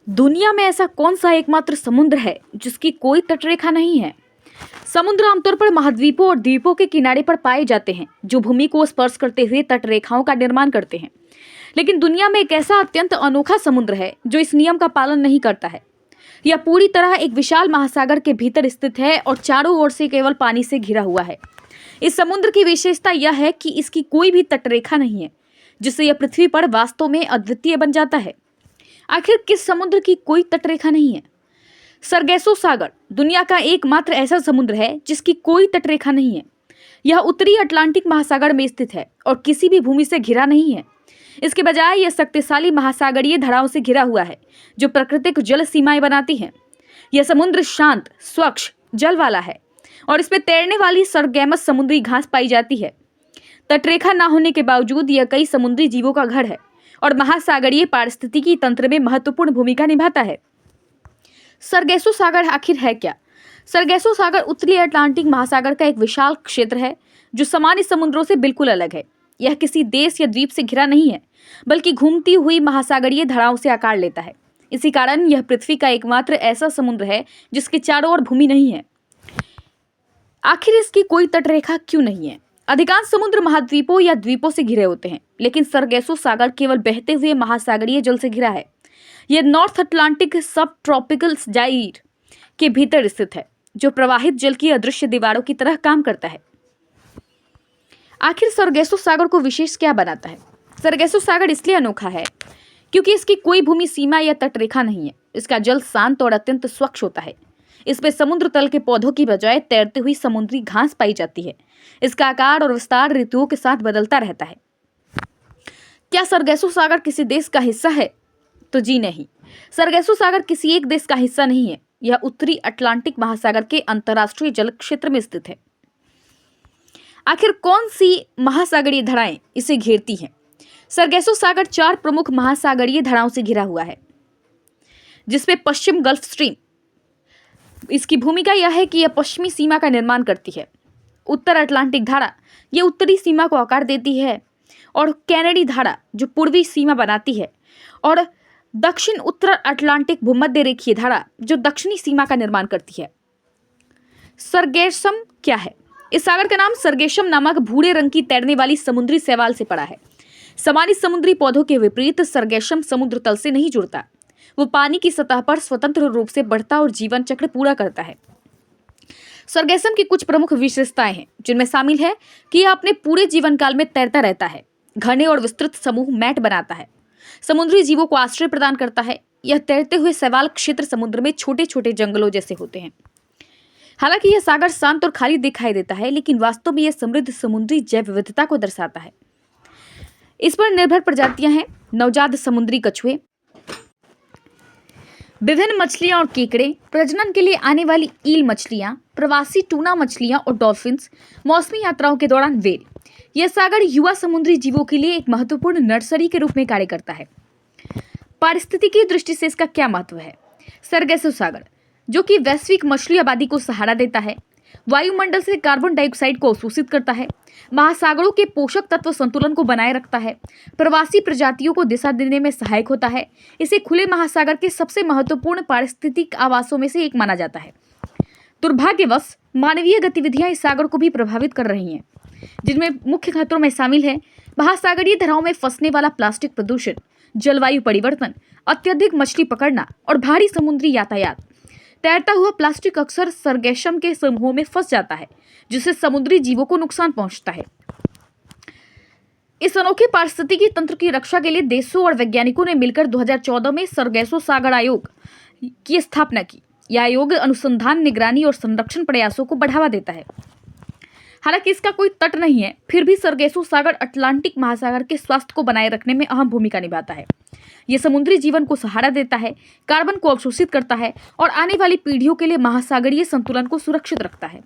दुनिया में ऐसा कौन सा एकमात्र समुद्र है जिसकी कोई तटरेखा नहीं है? समुद्र आमतौर पर महाद्वीपों और द्वीपों के किनारे पर पाए जाते हैं जो भूमि को स्पर्श करते हुए तटरेखाओं का निर्माण करते हैं। लेकिन दुनिया में एक ऐसा अत्यंत अनोखा समुद्र है जो इस नियम का पालन नहीं करता है। यह पूरी तरह एक विशाल महासागर के भीतर स्थित है और चारों ओर से केवल पानी से घिरा हुआ है। इस समुद्र की विशेषता यह है कि इसकी कोई भी तटरेखा नहीं है, जिससे यह पृथ्वी पर वास्तव में अद्वितीय बन जाता है। आखिर किस समुद्र की कोई तटरेखा नहीं है? सरगेसो सागर दुनिया का एकमात्र ऐसा समुद्र है जिसकी कोई तटरेखा नहीं है। यह उत्तरी अटलांटिक महासागर में स्थित है और किसी भी भूमि से घिरा नहीं है। इसके बजाय यह शक्तिशाली महासागरीय धाराओं से घिरा हुआ है जो प्राकृतिक जल सीमाएं बनाती हैं। यह समुद्र शांत, स्वच्छ जल वाला है और इसमें तैरने वाली सरगेमस समुद्री घास पाई जाती है। तटरेखा न होने के बावजूद यह कई समुद्री जीवों का घर है और महासागरीय पारिस्थितिकी तंत्र में महत्वपूर्ण भूमिका निभाता है। सरगेसो सागर आखिर है क्या? सरगेसो सागर उत्तरी अटलांटिक महासागर का एक विशाल क्षेत्र है जो सामान्य समुद्रों से बिल्कुल अलग है। यह किसी देश या द्वीप से घिरा नहीं है, बल्कि घूमती हुई महासागरीय धाराओं से आकार लेता है। इसी कारण यह पृथ्वी का एकमात्र ऐसा समुद्र है जिसके चारों ओर भूमि नहीं है। आखिर इसकी कोई तटरेखा क्यों नहीं है? अधिकांश समुद्र महाद्वीपों या द्वीपों से घिरे होते हैं, लेकिन सरगेसो सागर केवल बहते हुए महासागरीय जल से घिरा है। यह नॉर्थ अटलांटिक सब ट्रॉपिकल जाइर के भीतर स्थित है, जो प्रवाहित जल की अदृश्य दीवारों की तरह काम करता है। आखिर सरगेसो सागर को विशेष क्या बनाता है? सरगेसो सागर इसलिए अनोखा है क्योंकि इसकी कोई भूमि सीमा या तटरेखा नहीं है। इसका जल शांत और अत्यंत स्वच्छ होता है। इसमें समुद्र तल के पौधों की बजाय तैरती हुई समुद्री घास पाई जाती है। इसका आकार और विस्तार ऋतुओं के साथ बदलता रहता है। क्या सरगेसो सागर किसी देश का हिस्सा है? तो जी नहीं, सरगेसो सागर किसी एक देश का हिस्सा नहीं है। यह उत्तरी अटलांटिक महासागर के अंतर्राष्ट्रीय जल क्षेत्र में स्थित है। आखिर कौन सी महासागरीय धाराएं इसे घेरती हैं? सरगेसो सागर 4 प्रमुख महासागरीय धाराओं से घिरा हुआ है, जिसमें पश्चिम गल्फ स्ट्रीम, इसकी भूमिका यह है कि यह पश्चिमी सीमा का निर्माण करती है। उत्तर अटलांटिक धारा, यह उत्तरी सीमा को आकार देती है, और कैनेडी धारा जो पूर्वी सीमा बनाती है, और दक्षिण उत्तर अटलांटिक भूमध्य रेखीय धारा जो दक्षिणी सीमा का निर्माण करती है। सरगेसम क्या है? इस सागर का नाम सरगेसम नामक भूरे रंग की तैरने वाली समुद्री शैवाल से पड़ा है। सामान्य समुद्री पौधों के विपरीत सरगेसम समुद्र तल से नहीं जुड़ता। वो पानी की सतह पर स्वतंत्र रूप से बढ़ता और जीवन चक्र पूरा करता है। सरगेसम की कुछ प्रमुख विशेषताएं हैं, जिनमें शामिल है कि यह अपने पूरे जीवन काल में तैरता रहता है, घने और विस्तृत समूह मैट बनाता है, समुद्री जीवों को आश्रय प्रदान करता है। यह तैरते हुए शैवाल क्षेत्र समुद्र में छोटे छोटे जंगलों जैसे होते हैं। हालांकि यह सागर शांत और खाली दिखाई देता है, लेकिन वास्तव में यह समृद्ध समुद्री जैव विविधता को दर्शाता है। इस पर निर्भर प्रजातियां हैं नवजात समुद्री कछुए, विभिन्न मछलियां और केकड़े, प्रजनन के लिए आने वाली ईल मछलियां, प्रवासी टूना मछलियां और डॉल्फिन्स, मौसमी यात्राओं के दौरान व्हेल। यह सागर युवा समुद्री जीवों के लिए एक महत्वपूर्ण नर्सरी के रूप में कार्य करता है। पारिस्थितिकी दृष्टि से इसका क्या महत्व है? सरगेसो सागर, जो कि वैश्विक मछली आबादी को सहारा देता है, वायुमंडल से कार्बन डाइऑक्साइड को अवशोषित करता है, महासागरों के पोषक तत्व संतुलन को बनाए रखता है, प्रवासी प्रजातियों को दिशा देने में सहायक होता है। इसे खुले महासागर के सबसे महत्वपूर्ण पारिस्थितिक आवासों में से एक माना जाता है। दुर्भाग्यवश मानवीय गतिविधियां इस सागर को भी प्रभावित कर रही हैं, जिनमें मुख्य खतरों में शामिल है महासागरीय धाराओं में फंसने वाला प्लास्टिक प्रदूषण, जलवायु परिवर्तन, अत्यधिक मछली पकड़ना और भारी समुद्री यातायात। तैरता हुआ प्लास्टिक अक्सर सरगेसम के समूहों में फंस जाता है, जिससे समुद्री जीवों को नुकसान पहुंचता है। इस अनोखे पारिस्थितिकी तंत्र की रक्षा के लिए देशों और वैज्ञानिकों ने मिलकर 2014 में सरगेसो सागर आयोग की स्थापना की। यह आयोग अनुसंधान, निगरानी और संरक्षण प्रयासों को बढ़ावा देता है। हालांकि इसका कोई तट नहीं है, फिर भी सरगेसो सागर अटलांटिक महासागर के स्वास्थ्य को बनाए रखने में अहम भूमिका निभाता है। यह समुद्री जीवन को सहारा देता है, कार्बन को अवशोषित करता है और आने वाली पीढ़ियों के लिए महासागरीय संतुलन को सुरक्षित रखता है।